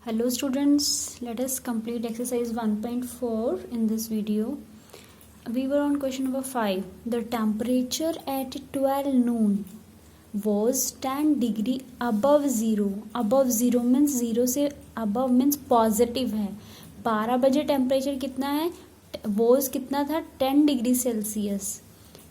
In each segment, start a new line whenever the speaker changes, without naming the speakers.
Hello students, let us complete exercise 1.4 in this video. We were on question number 5. The temperature at 12 noon was 10 degree above zero. Above zero means zero से above means positive है. 12 बजे temperature कितना है, was कितना था 10 degree Celsius.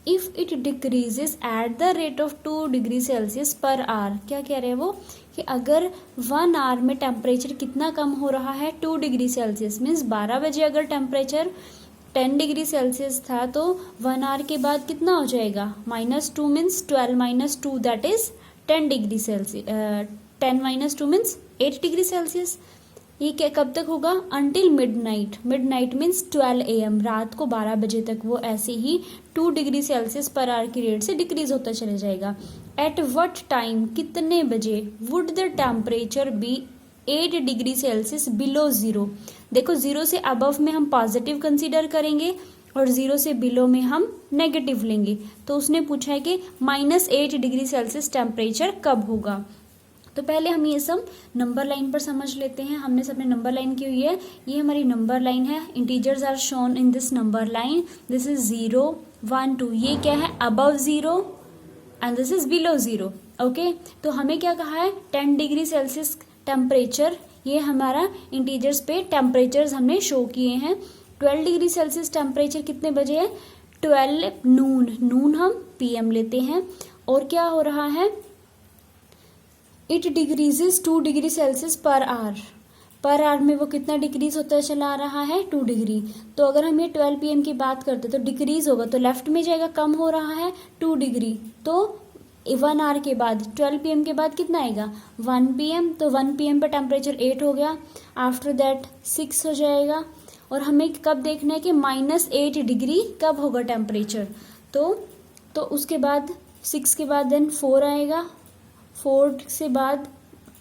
If it decreases at the rate of 2 degree Celsius per our. क्या कह रहे हैं वो कि अगर 1 आवर में टेम्परेचर कितना कम हो रहा है 2 डिग्री सेल्सियस मीन्स 12 बजे अगर टेम्परेचर 10 डिग्री सेल्सियस था तो 1 आवर के बाद कितना हो जाएगा -2 means 12 - 2 that is 10 degree Celsius. 10 - 2 means 8 degree Celsius. ये क्या कब तक होगा until midnight. Midnight means 12 AM रात को 12 बजे तक वो ऐसे ही 2 डिग्री सेल्सियस पर आवर की रेट से डिक्रीज होता चला जाएगा. एट वट टाइम कितने बजे would the temperature be 8 degree Celsius below zero. देखो जीरो से अबव में हम पॉजिटिव कंसीडर करेंगे और जीरो से बिलो में हम नेगेटिव लेंगे. तो उसने पूछा है कि -8 डिग्री सेल्सियस टेम्परेचर कब होगा. तो पहले हम ये सब नंबर लाइन पर समझ लेते हैं. हमने सबने नंबर लाइन की हुई है. ये हमारी नंबर लाइन है. Integers are shown in this number line. This is 0 1 2. ये क्या है above zero and this is below zero. Okay, तो हमें क्या कहा है 10 डिग्री सेल्सियस टेम्परेचर. ये हमारा इंटीजर्स पे टेम्परेचर्स हमने शो किए हैं. 12 डिग्री सेल्सियस टेम्परेचर कितने बजे है 12 नून. नून हम PM लेते हैं. और क्या हो रहा है it decreases 2 degree Celsius per our. Per hour में वो कितना डिक्रीज होता चला आ रहा है 2 डिग्री. तो अगर हम ये 12 PM की बात करते तो डिक्रीज होगा तो लेफ्ट में जाएगा, कम हो रहा है 2 डिग्री. तो 1 आवर के बाद 12 PM के बाद कितना आएगा 1 PM. तो 1 PM पर टेम्परेचर 8 हो गया. आफ्टर दैट 6 हो जाएगा. और हमें कब देखना है कि -8 डिग्री कब होगा टेम्परेचर. तो उसके बाद 6 के बाद देन 4 आएगा. 4 से बाद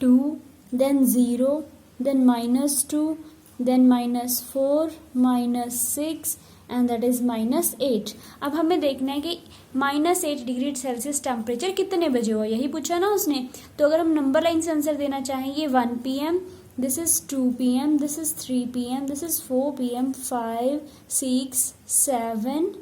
2 then 0 then -2 then -4 -6 and that is -8. अब हमें देखना है कि -8 डिग्री सेल्सियस टेम्परेचर कितने बजे हुआ, यही पूछा ना उसने. तो अगर हम नंबर लाइन से आंसर देना चाहें ये 1 PM, this is 2 PM, this is 3 PM, this is 4 PM, 5 6 7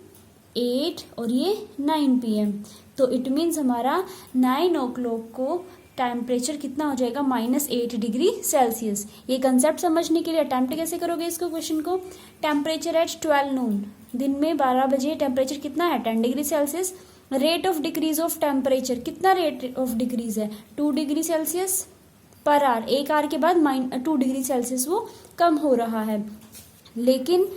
8 और ये 9 PM. तो इट मीन्स हमारा 9 o'clock को टेम्परेचर कितना हो जाएगा -8 डिग्री सेल्सियस. ये कंसेप्ट समझने के लिए अटेम्प्ट कैसे करोगे इसको क्वेश्चन को. टेम्परेचर एट 12 नून, दिन में 12 बजे टेम्परेचर कितना है 10 degree Celsius. Rate of decrease of temperature कितना रेट ऑफ डिक्रीज है 2 degree Celsius per hour. 1 hour के बाद 2 डिग्री सेल्सियस वो कम हो रहा है. लेकिन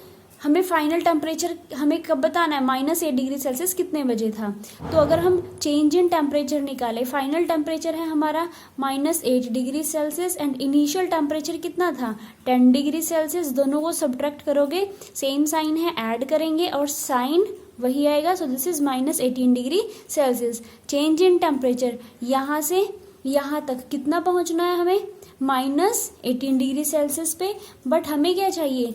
हमें फाइनल टेम्परेचर हमें कब बताना है -8 डिग्री सेल्सियस कितने बजे था. तो अगर हम चेंज इन टेम्परेचर निकाले, फाइनल टेम्परेचर है हमारा -8 degree Celsius and initial temperature कितना था 10 डिग्री सेल्सियस. दोनों को सब्ट्रैक्ट करोगे सेम साइन है, ऐड करेंगे और साइन वही आएगा. सो this is -18 degree Celsius. Change in temperature यहाँ से यहाँ तक कितना पहुँचना है हमें -18 डिग्री सेल्सियस पे. बट हमें क्या चाहिए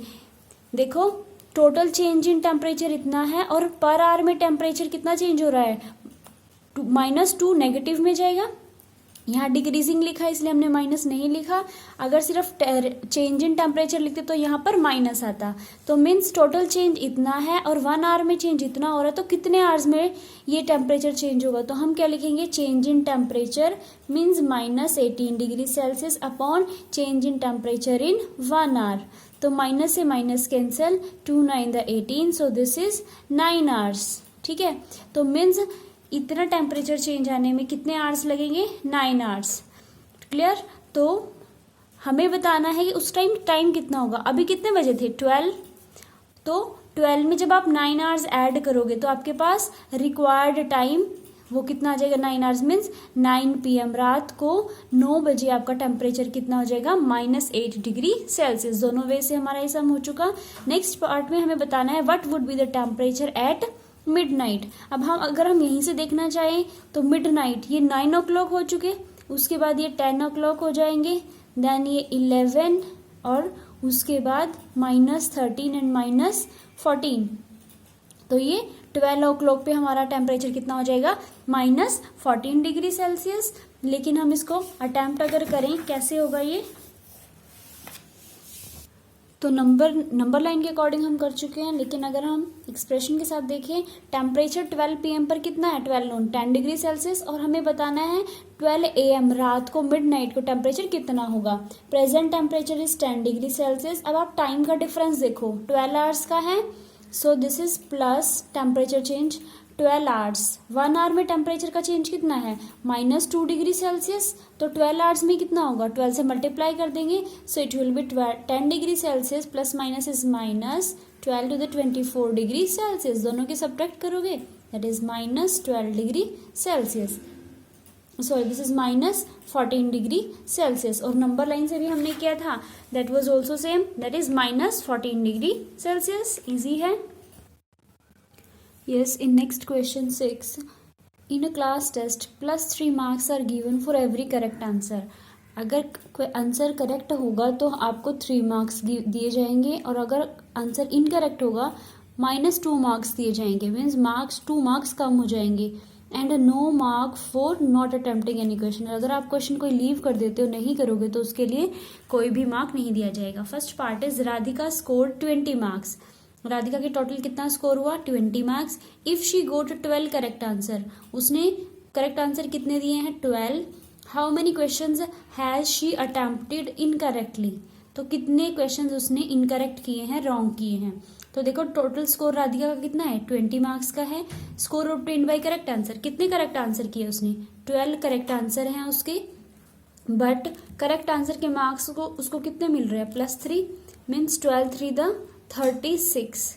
देखो टोटल चेंज इन टेम्परेचर इतना है और पर आवर में टेम्परेचर कितना चेंज हो रहा है -2 नेगेटिव में जाएगा. यहाँ डिक्रीजिंग लिखा है इसलिए हमने माइनस नहीं लिखा. अगर सिर्फ चेंज इन टेम्परेचर लिखते तो यहाँ पर माइनस आता. तो मीन्स टोटल चेंज इतना है और 1 आवर में चेंज इतना हो रहा है. तो कितने आवर्स में ये टेम्परेचर चेंज होगा. तो हम क्या लिखेंगे change in temperature means -18 degree Celsius upon change in temperature in 1 hour. तो माइनस से minus cancel 2 9 the 18. So this is 9 hours. ठीक है, तो मीन्स इतना टेम्परेचर चेंज आने में कितने आवर्स लगेंगे 9 आवर्स. क्लियर. तो हमें बताना है कि उस टाइम कितना होगा. अभी कितने बजे थे 12. तो 12 में जब आप 9 आवर्स ऐड करोगे तो आपके पास रिक्वायर्ड टाइम वो कितना आ जाएगा 9 आवर्स मीन्स 9 PM. रात को 9 बजे आपका टेम्परेचर कितना हो जाएगा -8 डिग्री सेल्सियस. दोनों वे से हमारा ये सम हो चुका. नेक्स्ट पार्ट में हमें बताना है what would be the temperature at midnight. अब अगर हम यहीं से देखना चाहें तो मिडनाइट ये 9 o'clock हो चुके, उसके बाद ये 10 o'clock हो जाएंगे, देन ये 11 और उसके बाद -13 एंड -14. तो ये 12 o'clock पे हमारा टेम्परेचर कितना हो जाएगा -14 डिग्री सेल्सियस. लेकिन हम इसको अटेम्प्ट अगर करें कैसे होगा ये तो नंबर लाइन के अकॉर्डिंग हम कर चुके हैं, लेकिन अगर हम एक्सप्रेशन के साथ देखें, टेम्परेचर 12 PM पर कितना है, 12 नून 10 डिग्री सेल्सियस, और हमें बताना है 12 AM रात को मिडनाइट को टेम्परेचर कितना होगा। Present temperature is 10 degree Celsius. अब आप टाइम का डिफरेंस देखो, 12 आवर्स का है, so this is plus temperature change 12 hours. 1 hour में टेम्परेचर का चेंज कितना है, -2 डिग्री सेल्सियस। तो 12 आवर्स में कितना होगा, 12 से मल्टीप्लाई कर देंगे, so it will be 10 degree Celsius plus minus is -12 to the 24 degree Celsius. दोनों के सब्ट्रैक्ट करोगे, that is -12 degree Celsius, sorry this is -14 degree Celsius. और नंबर लाइन से भी हमने किया था, that was also same, that is -14 degree Celsius. Easy है। Yes, in next question 6, in a class test +3 marks are given for every correct answer. अगर कोई answer correct होगा तो आपको 3 मार्क्स दिए जाएंगे, और अगर आंसर इनकरेक्ट होगा -2 मार्क्स दिए जाएंगे, मीन्स 2 मार्क्स कम हो जाएंगे। And no mark for not attempting any question. अगर आप क्वेश्चन कोई लीव कर देते हो, नहीं करोगे, तो उसके लिए कोई भी मार्क नहीं दिया जाएगा। First part is Radhika score 20 marks. Radhika के टोटल कितना स्कोर हुआ, 20 marks. If she got 12 correct answer, उसने करेक्ट आंसर कितने दिए हैं, 12। How many questions has she attempted incorrectly, तो कितने क्वेश्चंस उसने इनकरेक्ट किए हैं, रॉन्ग किए हैं। तो देखो टोटल स्कोर राधिका का कितना है, 20 मार्क्स का है। Score obtained by correct answer, कितने करेक्ट आंसर किए उसने, 12 करेक्ट आंसर हैं उसके, बट करेक्ट आंसर के मार्क्स को उसको कितने मिल रहे हैं, +3, मीन्स 12 3 द 36।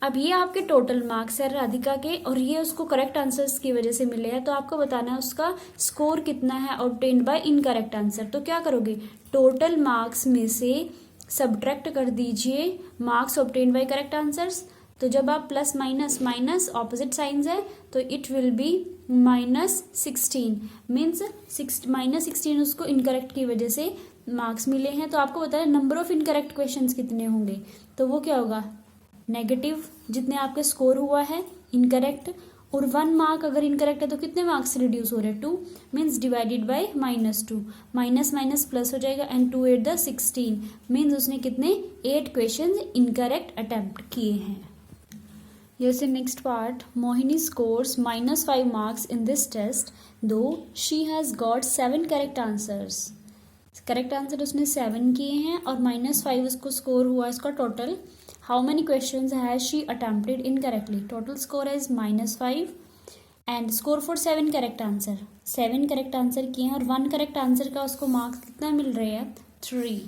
अब ये आपके टोटल मार्क्स है राधिका के, और ये उसको करेक्ट आंसर्स की वजह से मिले हैं। तो आपको बताना है उसका स्कोर कितना है ऑब्टेन्ड बाय इनकरेक्ट आंसर। तो क्या करोगे, टोटल मार्क्स में से सब्ट्रैक्ट कर दीजिए marks obtained by correct answers. तो जब आप plus minus minus opposite science है, तो इट विल बी -16, मीन्स -16 उसको इनकरेक्ट की वजह से मार्क्स मिले हैं। तो आपको बताया नंबर ऑफ इनकरेक्ट क्वेश्चंस कितने होंगे, तो वो क्या होगा, नेगेटिव, जितने आपके स्कोर हुआ है इनकरेक्ट। और 1 मार्क अगर इनकरेक्ट है तो कितने मार्क्स रिड्यूस हो रहे हैं, 2, means divided by -2, minus minus plus हो जाएगा, एंड 2 8 द 16, मीन्स उसने कितने 8 क्वेश्चन इनकरेक्ट अटेम्प्ट किए हैं। Yes, in next part, Mohini scores -5 marks in this test, though she has got 7 correct answers. Correct answer उसने 7 किए हैं, और -5 उसको स्कोर हुआ इसका total. How many questions has she attempted incorrectly, total score is -5 and score for 7 correct answer, 7 correct answer किए हैं, और 1 करेक्ट आंसर का उसको मार्क्स कितना मिल रहे हैं, 3।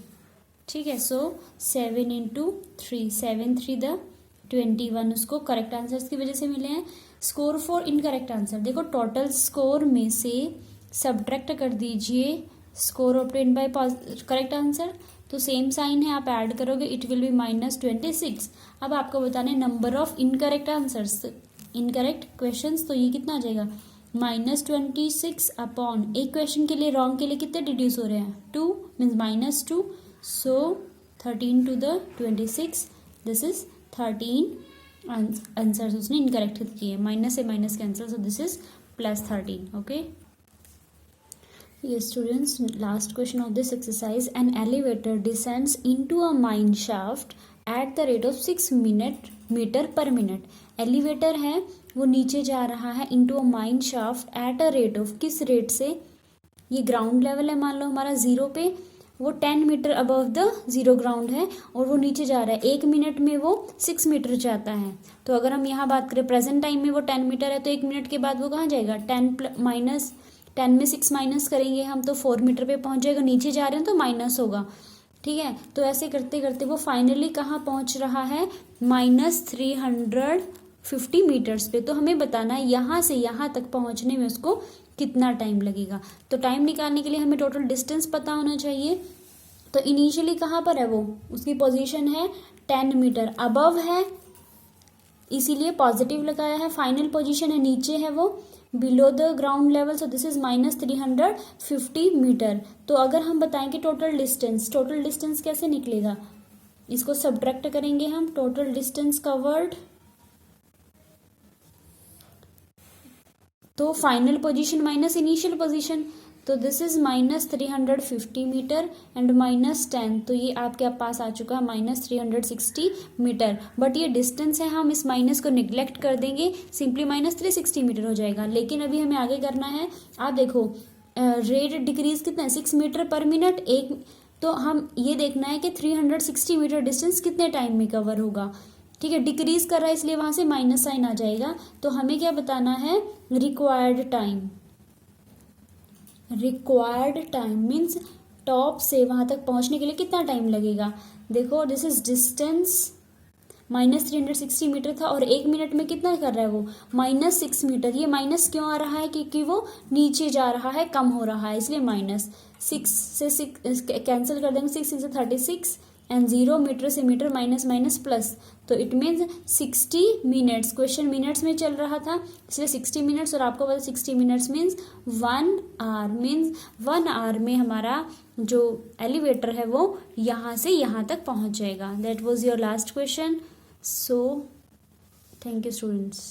ठीक है, सो 7 × 3, 7 3 द 21 उसको करेक्ट आंसर्स की वजह से मिले हैं। स्कोर फॉर इनकरेक्ट आंसर, देखो टोटल स्कोर में से सब्ट्रैक्ट कर दीजिए score obtained by correct answer, तो सेम साइन है, आप ऐड करोगे, इट विल बी -26। अब आपको बताना है number of incorrect answers, incorrect questions, तो ये कितना आ जाएगा, -26 अपॉन एक क्वेश्चन के लिए रॉन्ग के लिए कितने डिड्यूस हो रहे हैं, 2, means -2, so 13 to the 26, this is 13 answers उसने इनकरेक्ट किए, माइनस से minus cancel, so this is +13। Okay, yes students, last question of this exercise, an elevator descends into a mine shaft at the rate of 6 meter per minute. Elevator है वो नीचे जा रहा है into a mine shaft at a rate of, किस rate से, ये ground level है मान लो हमारा 0 पे, वो 10 मीटर अबव द 0 ग्राउंड है, और वो नीचे जा रहा है, 1 मिनट में वो 6 मीटर जाता है। तो अगर हम यहाँ बात करें प्रेजेंट टाइम में वो 10 मीटर है, तो 1 मिनट के बाद वो कहाँ जाएगा, 10 में 6 माइनस करेंगे हम, तो 4 मीटर पे पहुंच जाएगा, नीचे जा रहे हैं तो माइनस होगा। ठीक है, तो ऐसे करते करते वो फाइनली कहाँ पहुंच रहा है, -350 मीटर्स पे। तो हमें बताना है यहाँ से यहाँ तक पहुंचने में उसको कितना टाइम लगेगा। तो टाइम निकालने के लिए हमें टोटल डिस्टेंस पता होना चाहिए। तो इनिशियली कहाँ पर है वो, उसकी पोजीशन है 10 मीटर अबव है, इसीलिए पॉजिटिव लगाया है। फाइनल पोजीशन है नीचे है वो, below the ground level, so this is -350 metre. तो अगर हम बताएं कि टोटल डिस्टेंस कैसे निकलेगा, इसको सब्ट्रैक्ट करेंगे हम, टोटल डिस्टेंस कवर्ड, तो final position minus initial position, तो दिस इज -350 मीटर एंड -10, तो ये आपके पास आ चुका है -360 मीटर। बट ये डिस्टेंस है, हम इस माइनस को निग्लेक्ट कर देंगे, सिंपली -360 मीटर हो जाएगा। लेकिन अभी हमें आगे करना है, आप देखो रेट डिक्रीज कितना है 6 मीटर पर मिनट एक, तो हम ये देखना है कि 360 मीटर डिस्टेंस कितने टाइम में कवर होगा। ठीक है, डिक्रीज कर रहा है इसलिए वहां से माइनस साइन आ जाएगा। तो हमें क्या बताना है, required time. Required time means top से वहां तक पहुंचने के लिए कितना टाइम लगेगा। देखो दिस इज डिस्टेंस, -360 मीटर था और 1 मिनट में कितना कर रहा है वो, -6 मीटर। ये माइनस क्यों आ रहा है, क्योंकि वो नीचे जा रहा है, कम हो रहा है, इसलिए -6 से 6 कैंसिल कर देंगे, 6 से 36 एंड 0 मीटर से मीटर माइनस माइनस प्लस, तो it means 60 minutes. Question minutes में चल रहा था इसलिए 60 मिनट्स, और आपको पता 60 minutes means 1 hour, means 1 hour में हमारा जो एलिवेटर है वो यहाँ से यहाँ तक पहुँच जाएगा। That was your last question. So, thank you students.